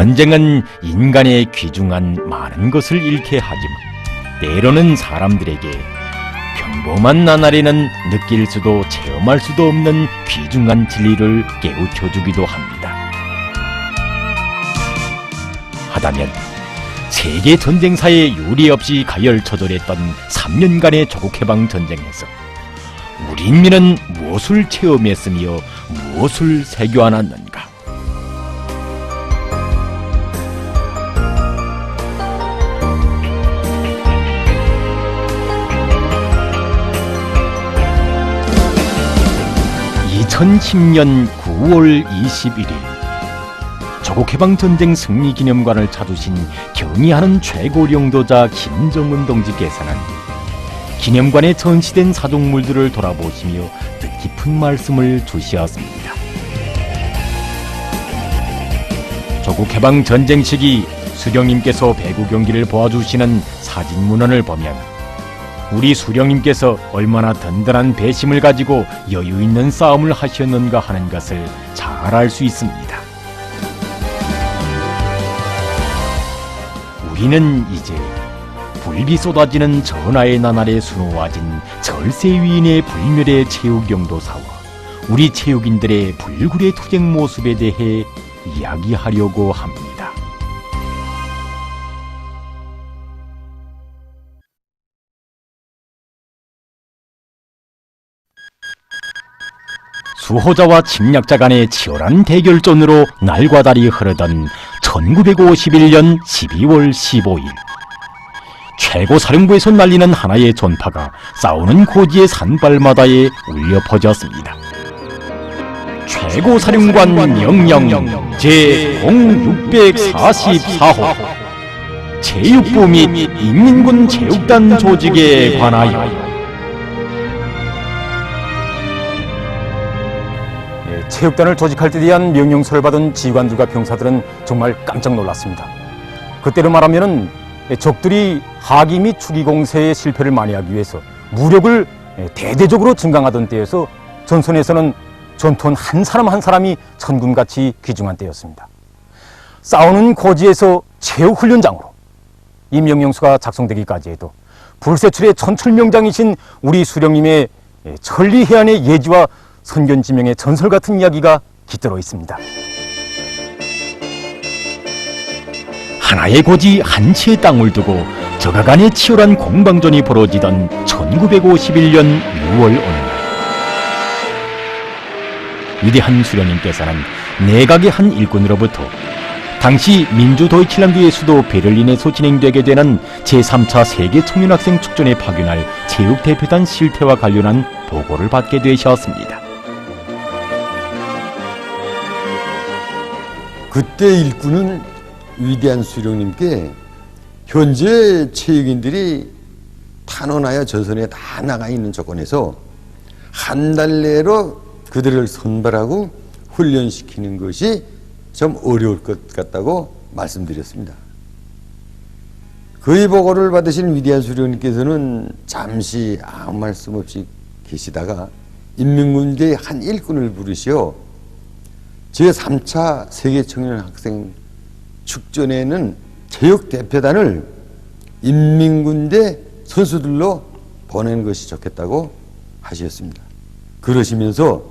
전쟁은 인간의 귀중한 많은 것을 잃게 하지만 때로는 사람들에게 평범한 나날에는 느낄 수도 체험할 수도 없는 귀중한 진리를 깨우쳐주기도 합니다. 하다면 세계 전쟁사에 유례 없이 가열처절했던 3년간의 조국해방 전쟁에서 우리 인민은 무엇을 체험했으며 무엇을 새겨안았는가? (2010년 9월 21일) 조국해방전쟁 승리기념관을 찾으신 경의하는 최고령도자 김정은 동지께서는 기념관에 전시된 사종물들을 돌아보시며 뜻깊은 말씀을 주시었습니다. 조국해방전쟁 시기 수령님께서 배구 경기를 보아주시는 사진문헌을 보면 우리 수령님께서 얼마나 든든한 배심을 가지고 여유 있는 싸움을 하셨는가 하는 것을 잘 알 수 있습니다. 우리는 이제 불비 쏟아지는 전하의 나날에 수놓아진 절세 위인의 불멸의 체육영도사와 우리 체육인들의 불굴의 투쟁 모습에 대해 이야기하려고 합니다. 수호자와 침략자 간의 치열한 대결전으로 날과 달이 흐르던 1951년 12월 15일 최고사령부에서 날리는 하나의 전파가 싸우는 고지의 산발마다에 울려 퍼졌습니다. 최고사령관 명령 제0644호 체육부 및 인민군 체육단 조직에 관하여. 체육단을 조직할 때 대한 명령서를 받은 지휘관들과 병사들은 정말 깜짝 놀랐습니다. 그때로 말하면 적들이 하기 및 추기 공세의 실패를 만회하기 위해서 무력을 대대적으로 증강하던 때여서 전선에서는 전투원 한 사람 한 사람이 천금같이 귀중한 때였습니다. 싸우는 고지에서 체육훈련장으로 이 명령서가 작성되기까지 해도 불세출의 천출명장이신 우리 수령님의 천리해안의 예지와 선견지명의 전설 같은 이야기가 깃들어 있습니다. 하나의 고지 한 채의 땅을 두고 적하 간의 치열한 공방전이 벌어지던 1951년 6월 어느 날 위대한 수령님께서는 내각의 한 일꾼으로부터 당시 민주도이칠란드의 수도 베를린에서 진행되게 되는 제3차 세계 청년학생 축전에 파견할 체육대표단 실태와 관련한 보고를 받게 되셨습니다. 그때 일꾼은 위대한 수령님께 현재 체육인들이 탄원하여 전선에 다 나가 있는 조건에서 한 달 내로 그들을 선발하고 훈련시키는 것이 좀 어려울 것 같다고 말씀드렸습니다. 그의 보고를 받으신 위대한 수령님께서는 잠시 아무 말씀 없이 계시다가 인민군대의 한 일꾼을 부르시어 제3차 세계청년학생 축전에는 체육대표단을 인민군대 선수들로 보내는 것이 좋겠다고 하셨습니다. 그러시면서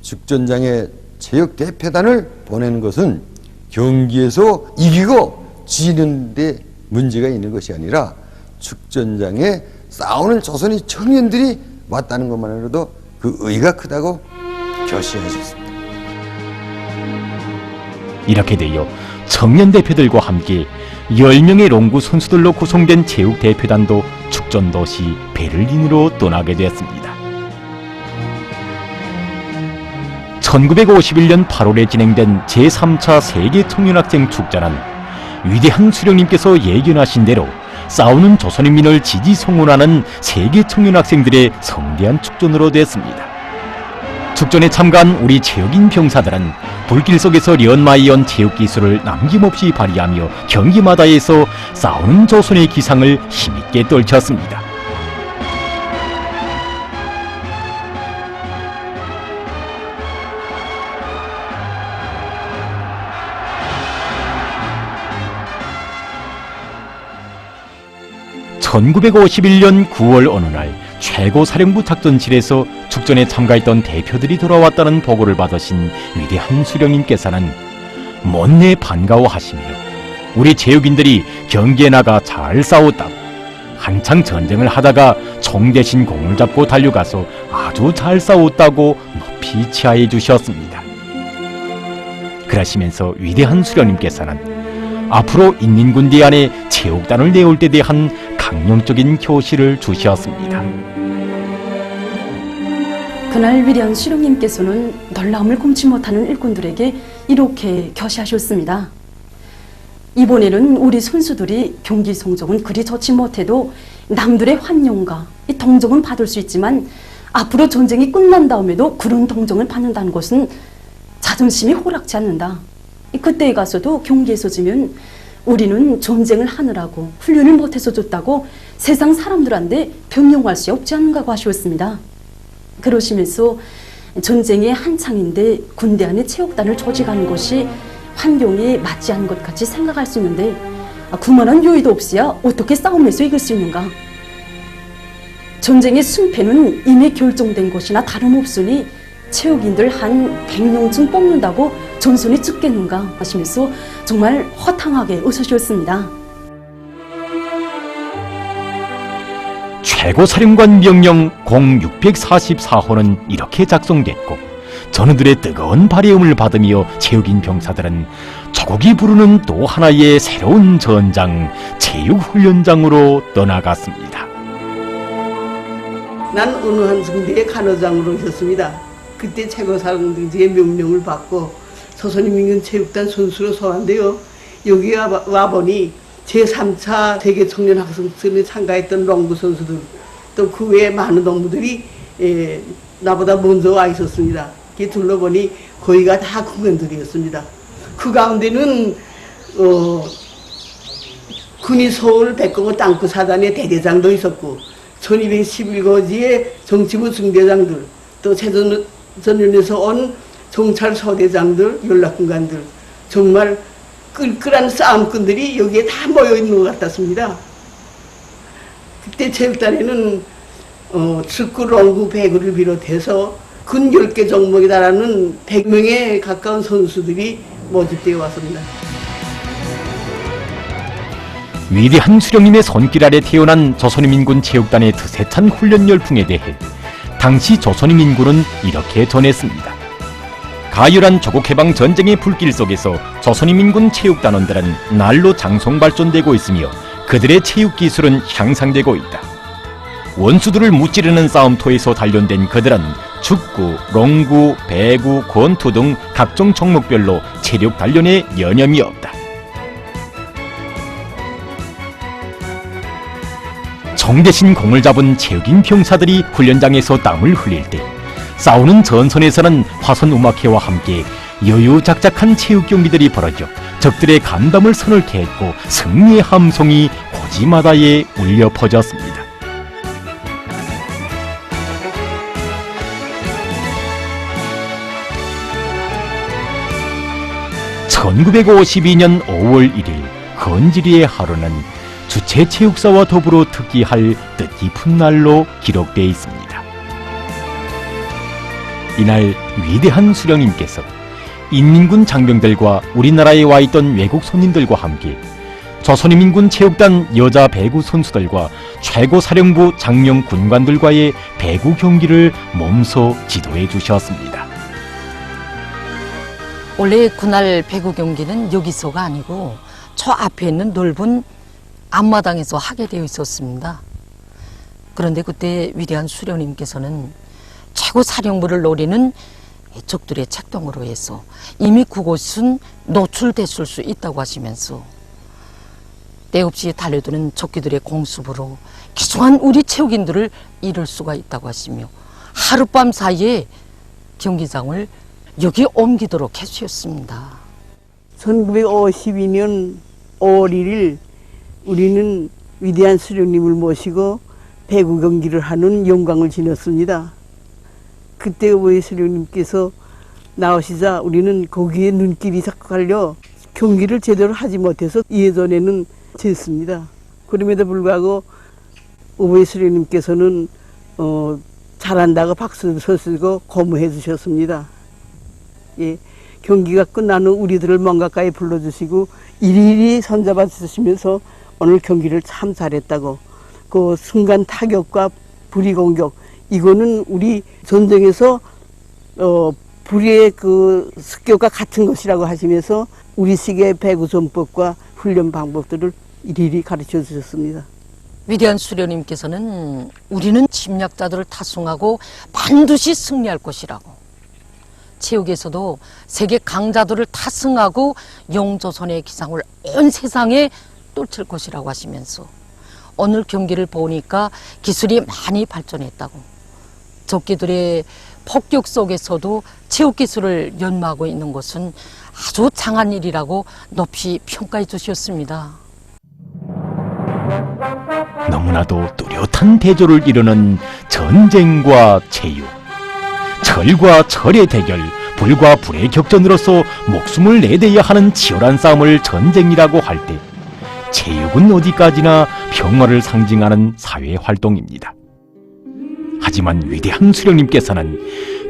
축전장에 체육대표단을 보내는 것은 경기에서 이기고 지는 데 문제가 있는 것이 아니라 축전장에 싸우는 조선의 청년들이 왔다는 것만으로도 그 의의가 크다고 결심하셨습니다. 이렇게 되어 청년 대표들과 함께 10명의 롱구 선수들로 구성된 체육대표단도 축전도시 베를린으로 떠나게 되었습니다. 1951년 8월에 진행된 제3차 세계 청년학생 축전은 위대한 수령님께서 예견하신 대로 싸우는 조선인민을 지지 성원하는 세계 청년학생들의 성대한 축전으로 됐습니다. 축전에 참가한 우리 체육인 병사들은 불길 속에서 연마이언 체육기술을 남김없이 발휘하며 경기마다에서 싸우는 조선의 기상을 힘있게 떨쳤습니다. 1951년 9월 어느 날 최고사령부 작전실에서 축전에 참가했던 대표들이 돌아왔다는 보고를 받으신 위대한 수령님께서는 못내 반가워하시며 우리 체육인들이 경기에 나가 잘 싸웠다고, 한창 전쟁을 하다가 총 대신 공을 잡고 달려가서 아주 잘 싸웠다고 높이 치하해 주셨습니다. 그러시면서 위대한 수령님께서는 앞으로 인민군대 안에 체육단을 내올 때 대한 강령적인 교시를 주셨습니다. 그날 위대한 수령님께서는 놀라움을 금치 못하는 일꾼들에게 이렇게 교시하셨습니다. 이번에는 우리 선수들이 경기 성적은 그리 좋지 못해도 남들의 환영과 이 동정은 받을 수 있지만 앞으로 전쟁이 끝난 다음에도 그런 동정을 받는다는 것은 자존심이 허락지 않는다. 그때에 가서도 경기에서 지면 우리는 전쟁을 하느라고 훈련을 못해서 줬다고 세상 사람들한테 변명할 수 없지 않은가 하셨습니다. 그러시면서 전쟁의 한창인데 군대 안에 체육단을 조직하는 것이 환경에 맞지 않은 것 같이 생각할 수 있는데 그만한 요의도 없이야 어떻게 싸움에서 이길 수 있는가? 전쟁의 승패는 이미 결정된 것이나 다름없으니 체육인들 한 100명쯤 뽑는다고 전선이 찍겠는가 하시면서 정말 허탕하게 웃으셨습니다. 최고사령관 명령 0644호는 이렇게 작성됐고 전우들의 뜨거운 발해음을 받으며 체육인 병사들은 조국이 부르는 또 하나의 새로운 전장, 체육훈련장으로 떠나갔습니다. 난 어느 한 승대의 간호장으로 있었습니다. 그때 최고사령부의 명령을 받고 조선인민군체육단 선수로 소환되어 여기 와보니 제3차 세계청년학생전에 참가했던 롱구 선수들 또 그 외에 많은 동무들이 나보다 먼저 와 있었습니다. 이렇게 둘러보니 거의가 다 군관들이었습니다. 그 가운데는 군이 서울 백공호 땅끝 사단의 대대장도 있었고 1211거지의 정치부 중대장들 또 최전연에서 온 정찰 소대장들 연락군관들 정말 끌끌한 싸움꾼들이 여기에 다 모여있는 것 같았습니다. 그때 체육단에는 축구, 롱구, 배구를 비롯해서 근 10개 종목에 달하는 100명에 가까운 선수들이 모집되어 왔습니다. 위대한 수령님의 손길 아래 태어난 조선인민군 체육단의 드세찬 훈련 열풍에 대해 당시 조선인민군은 이렇게 전했습니다. 가열한 조국해방 전쟁의 불길 속에서 조선인민군 체육단원들은 날로 장성 발전되고 있으며 그들의 체육 기술은 향상되고 있다. 원수들을 무찌르는 싸움터에서 단련된 그들은 축구, 롱구, 배구, 권투 등 각종 종목별로 체력 단련에 여념이 없다. 정 대신 공을 잡은 체육인 병사들이 훈련장에서 땀을 흘릴 때 싸우는 전선에서는 화선 음악회와 함께 여유작작한 체육 경기들이 벌어져 적들의 간담을 서늘케 했고 승리의 함성이 고지마다에 울려 퍼졌습니다. (1952년 5월 1일) 건지리의 하루는 주체체육사와 더불어 특기할 뜻깊은 날로 기록되어 있습니다. 이날 위대한 수령님께서 인민군 장병들과 우리나라에 와 있던 외국 손님들과 함께 조선인민군 체육단 여자 배구 선수들과 최고사령부 장령 군관들과의 배구 경기를 몸소 지도해 주셨습니다. 원래 그날 배구 경기는 여기서가 아니고 저 앞에 있는 넓은 앞마당에서 하게 되어 있었습니다. 그런데 그때 위대한 수령님께서는 최고사령부를 노리는 적들의 책동으로 해서 이미 그곳은 노출됐을 수 있다고 하시면서 때없이 달려드는 적기들의 공습으로 귀중한 우리 체육인들을 잃을 수가 있다고 하시며 하룻밤 사이에 경기장을 여기 옮기도록 해주셨습니다. 1952년 5월 1일 우리는 위대한 수령님을 모시고 배구 경기를 하는 영광을 지녔습니다. 그때 우리 수령님께서 나오시자 우리는 거기에 눈길이 자꾸 갈려 경기를 제대로 하지 못해서 예전에는 졌습니다. 그럼에도 불구하고 오베 수령님께서는 잘한다고 박수를 쳐주고 고무해 주셨습니다. 예, 경기가 끝난 후 우리들을 먼 가까이 불러주시고 이리이리 손잡아 주시면서 오늘 경기를 참 잘했다고, 그 순간 타격과 불의 공격, 이거는 우리 전쟁에서 불의의 그 습격과 같은 것이라고 하시면서 우리식의 배구전법과 훈련 방법들을 일일이 가르쳐 주셨습니다. 위대한 수령님께서는 우리는 침략자들을 타승하고 반드시 승리할 것이라고, 체육에서도 세계 강자들을 타승하고 영조선의 기상을 온 세상에 떨칠 것이라고 하시면서 오늘 경기를 보니까 기술이 많이 발전했다고, 적기들의 폭격 속에서도 체육 기술을 연마하고 있는 것은 아주 장한 일이라고 높이 평가해 주셨습니다. 너무나도 뚜렷한 대조를 이루는 전쟁과 체육, 철과 철의 대결, 불과 불의 격전으로서 목숨을 내대야 하는 치열한 싸움을 전쟁이라고 할 때, 체육은 어디까지나 평화를 상징하는 사회 활동입니다. 하지만 위대한 수령님께서는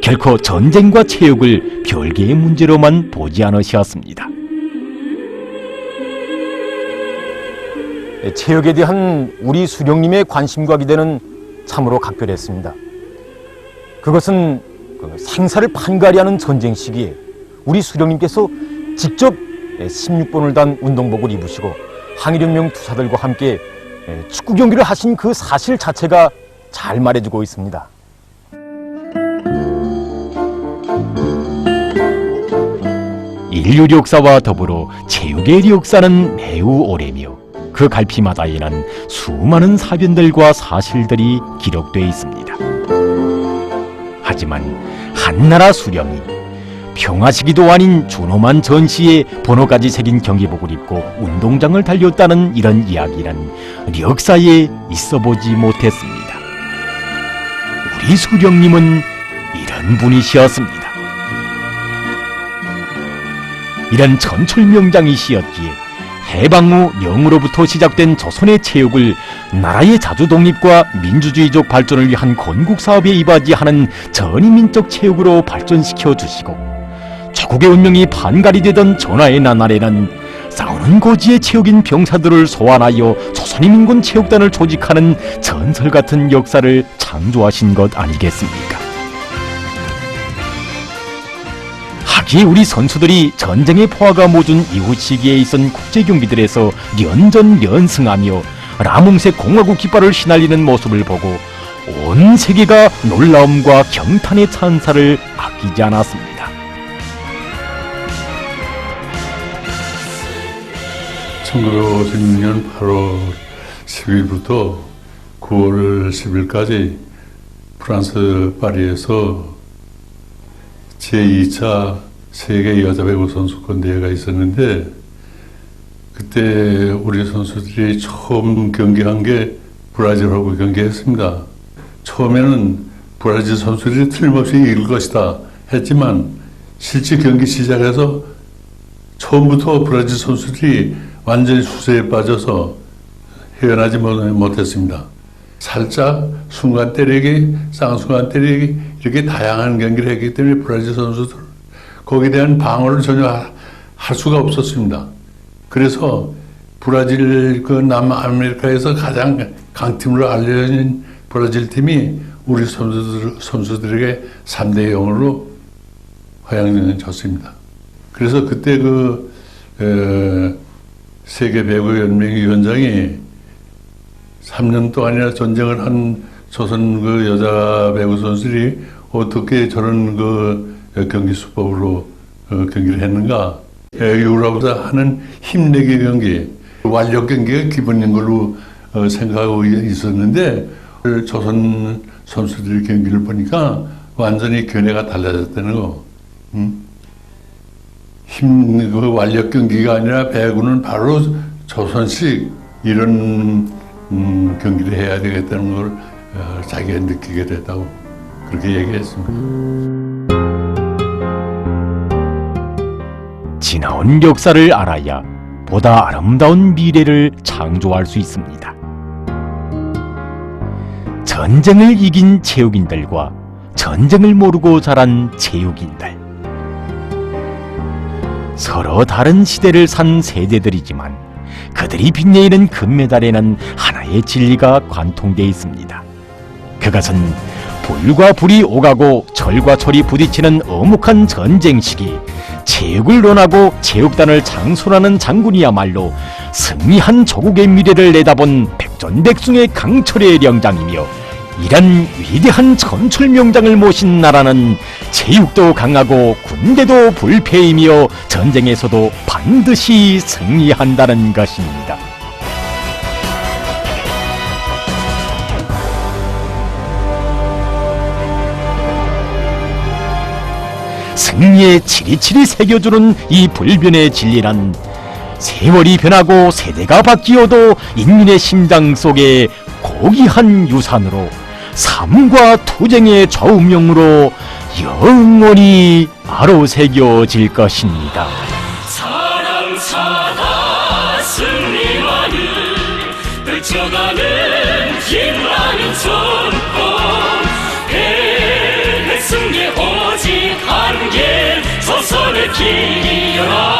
결코 전쟁과 체육을 별개의 문제로만 보지 않으셨습니다. 체육에 대한 우리 수령님의 관심과 기대는 참으로 각별했습니다. 그것은 생사를 판가리 하는 전쟁 시기에 우리 수령님께서 직접 16번을 단 운동복을 입으시고 항일혁명 투사들과 함께 축구 경기를 하신 그 사실 자체가 잘 말해주고 있습니다. 인류 역사와 더불어 체육의 역사는 매우 오래며 그 갈피마다에는 수많은 사변들과 사실들이 기록되어 있습니다. 하지만 한나라 수령이 평화 시기도 아닌 준엄한 전시에 번호까지 새긴 경기복을 입고 운동장을 달렸다는 이런 이야기는 역사에 있어보지 못했습니다. 우리 수령님은 이런 분이시었습니다. 이런 천출명장이시였기에 해방 후 영으로부터 시작된 조선의 체육을 나라의 자주 독립과 민주주의적 발전을 위한 건국사업에 이바지하는 전위민족 체육으로 발전시켜 주시고, 조국의 운명이 반갈이 되던 전하의 나날에는 싸우는 고지의 체육인 병사들을 소환하여 조선인민군 체육단을 조직하는 전설 같은 역사를 창조하신 것 아니겠습니까? 하기에 우리 선수들이 전쟁의 포화가 모든 이후 시기에 있은 국제경기들에서 연전연승하며 라몽색 공화국 깃발을 휘날리는 모습을 보고 온 세계가 놀라움과 경탄의 찬사를 아끼지 않았습니다. (1956년 8월 10일부터 9월 10일까지) 프랑스 파리에서 제2차 세계 여자 배구 선수권 대회가 있었는데, 그때 우리 선수들이 처음 경기한 게 브라질하고 경기했습니다. 처음에는 브라질 선수들이 틀림없이 이길 것이다 했지만 실제 경기 시작해서 처음부터 브라질 선수들이 완전히 수세에 빠져서 헤어나지 못했습니다. 살짝 순간 때리기, 쌍순간 때리기, 이렇게 다양한 경기를 했기 때문에 브라질 선수들 거기에 대한 방어를 전혀 할 수가 없었습니다. 그래서 브라질 그 남아메리카에서 가장 강팀으로 알려진 브라질 팀이 우리 선수들에게 3대 0으로 허양졌습니다. 그래서 그때 세계 배구 연맹 위원장이 3년 동안이나 전쟁을 한 조선 그 여자 배구 선수들이 어떻게 저런 경기 수법으로 경기를 했는가? 유럽에서 하는 힘내기 경기, 완력 경기가 기본인 걸로 생각하고 있었는데, 조선 선수들의 경기를 보니까 완전히 견해가 달라졌다는 거. 완력 경기가 아니라 배구는 바로 조선식 이런 경기를 해야 되겠다는 걸 자기가 느끼게 됐다고 그렇게 얘기했습니다. 지나온 역사를 알아야 보다 아름다운 미래를 창조할 수 있습니다. 전쟁을 이긴 체육인들과 전쟁을 모르고 자란 체육인들. 서로 다른 시대를 산 세대들이지만 그들이 빛내는 금메달에는 하나의 진리가 관통되어 있습니다. 그것은 불과 불이 오가고 철과 철이 부딪히는 엄혹한 전쟁 시기 체육을 논하고 체육단을 장수하는 장군이야말로 승리한 조국의 미래를 내다본 백전백승의 강철의 명장이며, 이런 위대한 전철 명장을 모신 나라는 체육도 강하고 군대도 불패이며 전쟁에서도 반드시 승리한다는 것입니다. 승리에 치리치리 새겨주는 이 불변의 진리란 세월이 변하고 세대가 바뀌어도 인민의 심장 속에 고귀한 유산으로 삶과 투쟁의 좌우명으로 영원히 아로새겨질 것입니다. 사랑사다 승리만을 펼쳐가는 힘나는 전통, 승리 오직 한 길, 조선의 길이여라.